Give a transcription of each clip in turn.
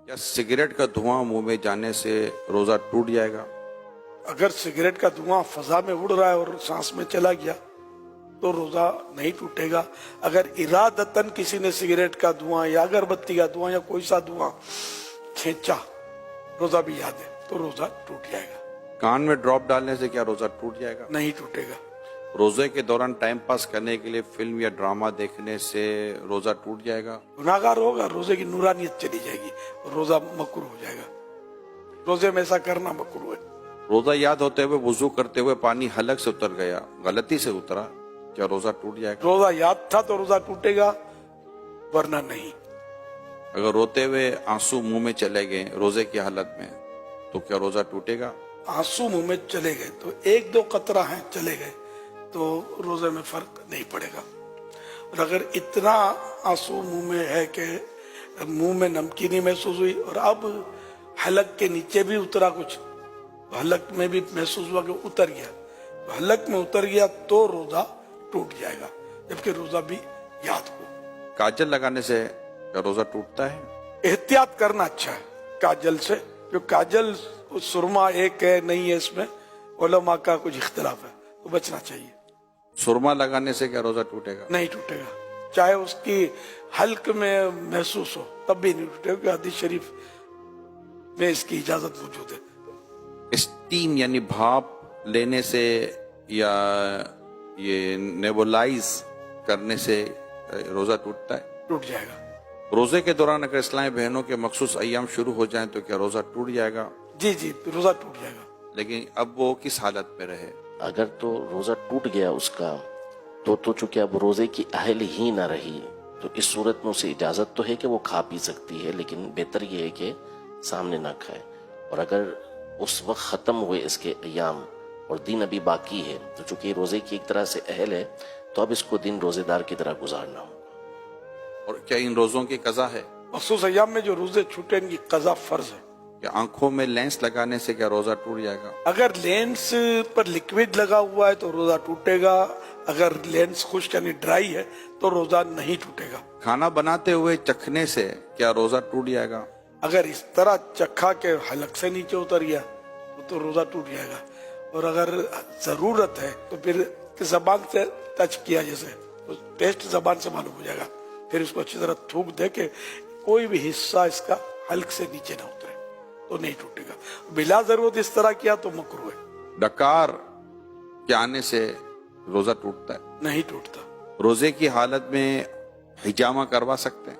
क्या सिगरेट का धुआं मुंह में जाने से रोजा टूट जाएगा? अगर सिगरेट का धुआं फजा में उड़ रहा है और सांस में चला गया तो रोजा नहीं टूटेगा। अगर इरादतन किसी ने सिगरेट का धुआं या अगरबत्ती का धुआं या कोई सा धुआं खींचा, रोजा भी याद है, तो रोजा टूट जाएगा। कान में ड्रॉप डालने से क्या रोजा टूट जाएगा? नहीं टूटेगा। रोजे के दौरान टाइम पास करने के लिए फिल्म या ड्रामा देखने से रोजा टूट जाएगा? गुनाहगार होगा, रोजे की नूरानियत चली जाएगी, रोजा मकरूह हो जाएगा। रोजे में ऐसा करना मकरूह है। रोजा याद होते हुए वुजू करते हुए पानी हलक से उतर गया, गलती से उतरा, क्या रोजा टूट जाएगा? रोजा याद था तो रोजा टूटेगा, वरना नहीं। अगर रोते हुए आंसू मुंह में चले गए रोजे की हालत में, तो क्या रोजा टूटेगा? आंसू मुंह में चले गए तो एक दो कतरा हैं चले गए तो रोजे में फर्क नहीं पड़ेगा। और अगर इतना आंसू मुंह में है कि मुंह में नमकीनी महसूस हुई और अब हलक के नीचे भी उतरा कुछ, तो हलक में भी महसूस हुआ कि उतर गया, तो हलक में उतर गया तो रोजा टूट जाएगा, जबकि रोजा भी याद हो। काजल लगाने से क्या रोजा टूटता है? एहतियात करना अच्छा है काजल से, जो काजल सुरमा एक है नहीं है, इसमें उलमा का कुछ इख्तिलाफ है, तो बचना चाहिए। सुरमा लगाने से क्या रोजा टूटेगा? नहीं टूटेगा, चाहे उसकी हल्क में महसूस हो तब भी नहीं टूटेगा। हदीस शरीफ में इसकी इजाजत मौजूद है। स्टीम यानी भाप लेने से या ये नेबुलाइज करने से रोजा टूटता है? टूट जाएगा। रोजे के दौरान अगर इस्लामी बहनों के मखसूस अय्याम शुरू हो जाएं तो क्या रोजा टूट जाएगा? जी जी, रोजा टूट जाएगा। लेकिन अब वो किस हालत में रहे? अगर तो रोजा टूट गया उसका तो चूंकि अब रोजे की अहल ही ना रही, तो इस सूरत में उसे इजाजत तो है कि वो खा पी सकती है, लेकिन बेहतर ये है कि सामने ना खाए। और अगर उस वक्त खत्म हुए इसके अय्याम और दिन अभी बाकी है, तो चूंकि रोजे की एक तरह से अहल है, तो अब इसको दिन रोजेदार की तरह गुजारना हो। और क्या इन रोजों की कज़ा है? मखसूस अय्याम में जो रोजे छूटे इनकी कज़ा फर्ज है। क्या आंखों में लेंस लगाने से क्या रोजा टूट जाएगा? अगर लेंस पर लिक्विड लगा हुआ है तो रोजा टूटेगा। अगर लेंस खुश्क यानी ड्राई है तो रोजा नहीं टूटेगा। खाना बनाते हुए चखने से क्या रोजा टूट जाएगा? अगर इस तरह चखा के हलक से नीचे उतर गया तो रोजा टूट जाएगा। और अगर जरूरत है तो फिर जबान से टच किया, जैसे तो टेस्ट जबान से मालूम हो जाएगा, फिर इसको अच्छी तरह थूक दे के कोई भी हिस्सा इसका हल्क से नीचे ना उतरे तो नहीं टूटेगा। बिला जरूरत इस तरह किया तो मकरूह है। डकार के आने से रोजा टूटता है? नहीं टूटता। रोजे की हालत में हिजामा करवा सकते हैं?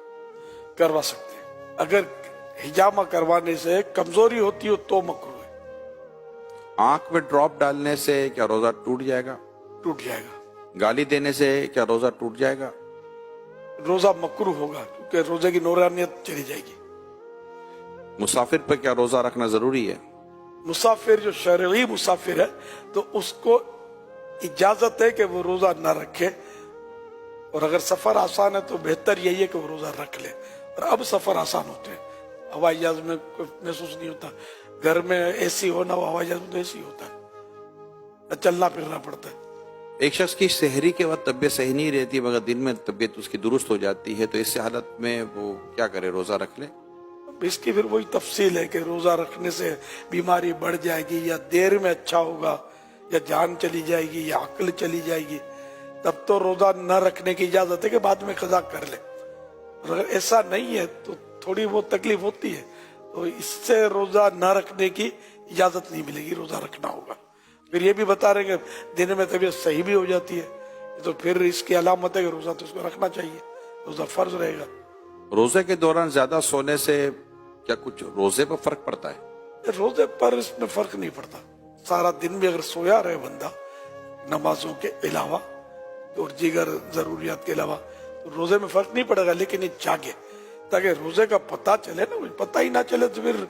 करवा सकते हैं। अगर हिजामा करवाने से कमजोरी होती हो तो मकरूह है। आंख में ड्रॉप डालने से क्या रोजा टूट जाएगा? टूट जाएगा। गाली देने से क्या रोजा टूट जाएगा? रोजा मकरूह होगा क्योंकि रोजे की नूरानियत चली जाएगी। मुसाफिर पर क्या रोजा रखना जरूरी है? मुसाफिर जो शरई मुसाफिर है तो उसको इजाजत है कि वो रोजा ना रखे, और अगर सफर आसान है तो बेहतर यही है कि वो रोजा रख ले। और अब सफर आसान होते हैं, हवाई जहाज में कोई महसूस नहीं होता, घर में एसी हो ना हो, हवाई जहाज में तो एसी होता है, चलना फिरना पड़ता है। एक शख्स की शहरी के वक्त तबीयत सही नहीं रहती मगर दिन में तबीयत उसकी दुरुस्त हो जाती है, तो इस हालत में वो क्या करे, रोजा रख ले? इसकी फिर वही तफसील है कि रोजा रखने से बीमारी बढ़ जाएगी या देर में अच्छा होगा या जान चली जाएगी या अक्ल चली जाएगी, तब तो रोजा न रखने की इजाजत है कि बाद में कज़ा कर ले। और अगर ऐसा नहीं है तो थोड़ी बहुत तकलीफ होती है, तो इससे रोजा न रखने की इजाजत नहीं मिलेगी, रोजा रखना होगा। फिर ये भी बता रहे कि दिन में तबीयत सही भी हो जाती है, तो फिर इसकी अलामत है कि रोजा तो उसको रखना चाहिए, रोजा फर्ज रहेगा। रोजे के दौरान ज्यादा सोने से क्या कुछ रोजे पर फर्क पड़ता है? रोजे पर इसमें फर्क नहीं पड़ता। सारा दिन भी अगर सोया रहे बंदा नमाजों के अलावा और दीगर जरूरियात के अलावा, तो रोजे में फर्क नहीं पड़ेगा। लेकिन ये जागे ताकि रोजे का पता चले ना, पता ही ना चले तो फिर